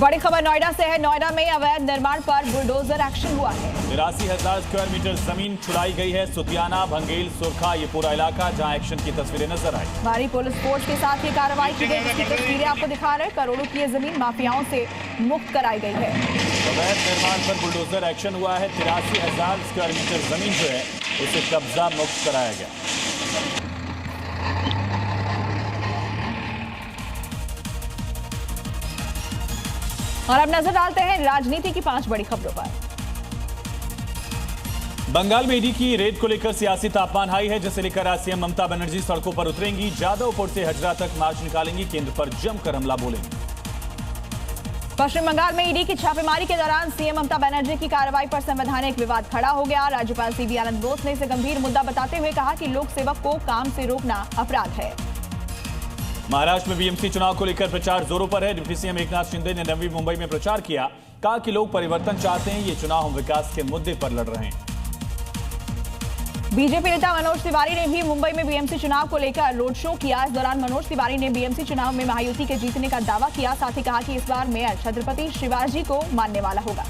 बड़ी खबर नोएडा से है। नोएडा में अवैध निर्माण पर बुलडोजर एक्शन हुआ है। 83,000 स्क्वायर मीटर जमीन छुड़ाई गई है। सुतियाना, भंगेल, सुरखा ये पूरा इलाका जहां एक्शन की तस्वीरें नजर आई। भारी पुलिस फोर्स के साथ ये कार्रवाई की गई, जिसकी तस्वीरें आपको दिखा रहे हैं। करोड़ों की ये जमीन माफियाओं से मुक्त कराई गई है। अवैध निर्माण पर बुलडोजर एक्शन हुआ है। 83,000 स्क्वायर मीटर जमीन जो है उसे कब्जा मुक्त कराया गया। और अब नजर डालते हैं राजनीति की 5 बड़ी खबरों पर। बंगाल में ईडी की रेड को लेकर सियासी तापमान हाई है, जिसे लेकर आज सीएम ममता बनर्जी सड़कों पर उतरेंगी। जादवपुर से हजरा तक मार्च निकालेंगी, केंद्र पर जमकर हमला बोलेंगी। पश्चिम बंगाल में ईडी की छापेमारी के दौरान सीएम ममता बनर्जी की कार्रवाई पर संवैधानिक विवाद खड़ा हो गया। राज्यपाल सीबी आनंद बोस ने इसे गंभीर मुद्दा बताते हुए कहा कि लोक सेवक को काम से रोकना अपराध है। महाराष्ट्र में बीएमसी चुनाव को लेकर प्रचार जोरों पर है। डिप्टी सीएम एकनाथ शिंदे ने नवी मुंबई में प्रचार किया। कहा कि लोग परिवर्तन चाहते हैं, ये चुनाव हम विकास के मुद्दे पर लड़ रहे हैं। बीजेपी नेता मनोज तिवारी ने भी मुंबई में बीएमसी चुनाव को लेकर रोड शो किया। इस दौरान मनोज तिवारी ने बीएमसी चुनाव में महायुति के जीतने का दावा किया। साथ ही कहा कि इस बार मेयर छत्रपति शिवाजी को मानने वाला होगा।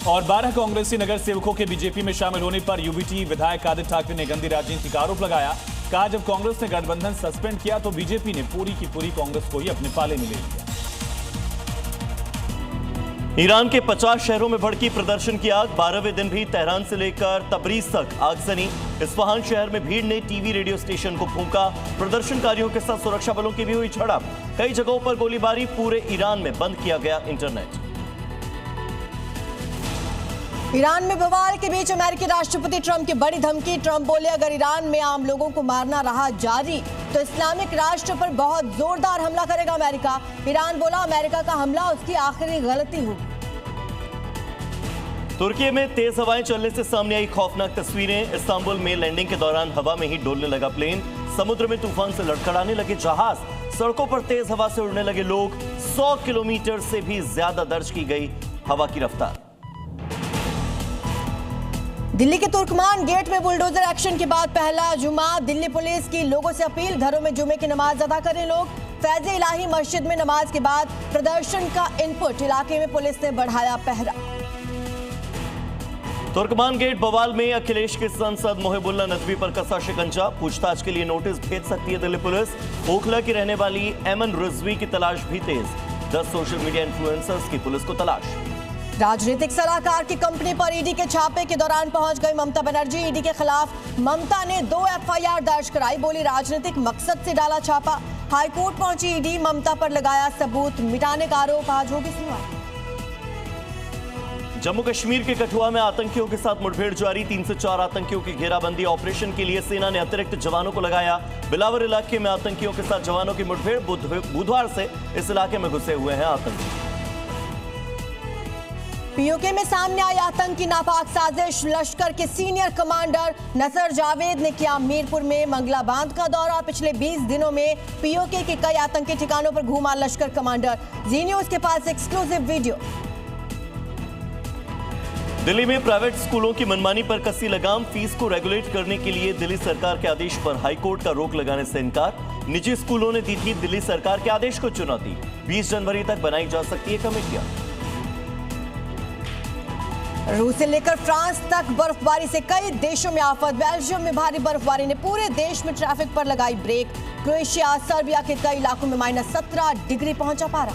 और 12 कांग्रेसी नगर सेवकों के बीजेपी में शामिल होने पर यूबीटी विधायक आदित्य ठाकरे ने गंदी राजनीति का आरोप लगाया। कहा जब कांग्रेस ने गठबंधन सस्पेंड किया तो बीजेपी ने पूरी की पूरी कांग्रेस को ही अपने पाले में ले लिया। ईरान के 50 शहरों में भड़की प्रदर्शन की आग। 12वें दिन भी तेहरान से लेकर तबरीज तक आगजनी। इस्फहान शहर में भीड़ ने टीवी रेडियो स्टेशन को फूंका। प्रदर्शनकारियों के साथ सुरक्षा बलों की भी हुई झड़प। कई जगहों पर गोलीबारी। पूरे ईरान में बंद किया गया इंटरनेट। ईरान में बवाल के बीच अमेरिकी राष्ट्रपति ट्रंप की बड़ी धमकी। ट्रंप बोले अगर ईरान में आम लोगों को मारना रहा जारी तो इस्लामिक राष्ट्र पर बहुत जोरदार हमला करेगा अमेरिका। ईरान बोला अमेरिका का हमला उसकी आखिरी गलती होगी। तुर्की में तेज हवाएं चलने से सामने आई खौफनाक तस्वीरें। इस्तांबुल में लैंडिंग के दौरान हवा में ही डोलने लगा प्लेन। समुद्र में तूफान से लड़खड़ाने लगे जहाज। सड़कों पर तेज हवा से उड़ने लगे लोग। 100 किलोमीटर से भी ज्यादा दर्ज की गई हवा की रफ्तार। दिल्ली के तुर्कमान गेट में बुलडोजर एक्शन के बाद पहला जुमा। दिल्ली पुलिस की लोगों से अपील, घरों में जुमे की नमाज अदा करें लोग। फैज़ इलाही मस्जिद में नमाज के बाद प्रदर्शन का इनपुट। इलाके में पुलिस ने बढ़ाया पहरा। तुर्कमान गेट बवाल में अखिलेश के सांसद मोहिबुल्लाह नदवी पर कसा शिकंजा। पूछताछ के लिए नोटिस भेज सकती है दिल्ली पुलिस। ओखला की रहने वाली एमन रिजवी की तलाश भी तेज। 10 सोशल मीडिया इन्फ्लुएंसर्स की पुलिस को तलाश। राजनीतिक सलाहकार की कंपनी पर ईडी के छापे के दौरान पहुंच गई ममता बनर्जी। ईडी के खिलाफ ममता ने 2 एफआईआर दर्ज कराई। बोली राजनीतिक मकसद से डाला छापा। हाईकोर्ट पहुंची ईडी, ममता पर लगाया सबूत मिटाने का आरोप। आज होगी सुनवाई। जम्मू कश्मीर के कठुआ में आतंकियों के साथ मुठभेड़ जारी। 3 से 4 आतंकियों की घेराबंदी। ऑपरेशन के लिए सेना ने अतिरिक्त जवानों को लगाया। बिलावर इलाके में आतंकियों के साथ जवानों की मुठभेड़। बुधवार से इस इलाके में घुसे हुए हैं आतंकी। पीओके में सामने आई आतंकी नापाक साजिश। लश्कर के सीनियर कमांडर नसर जावेद ने किया मीरपुर में मंगला बांध का दौरा। पिछले 20 दिनों में पीओके के कई आतंकी ठिकानों पर घूमा लश्कर कमांडर। जी न्यूज के पास एक्सक्लूसिव वीडियो। दिल्ली में प्राइवेट स्कूलों की मनमानी पर कसी लगाम। फीस को रेगुलेट करने के लिए दिल्ली सरकार के आदेश पर हाईकोर्ट का रोक लगाने से इनकार। निजी स्कूलों ने दी थी दिल्ली सरकार के आदेश को चुनौती। 20 जनवरी तक बनाई जा सकती है कमेटियां। रूस से लेकर फ्रांस तक बर्फबारी से कई देशों में आफत। बेल्जियम में भारी बर्फबारी ने पूरे देश में ट्रैफिक पर लगाई ब्रेक। क्रोएशिया, सर्बिया के कई इलाकों में -17 डिग्री पहुंचा पारा।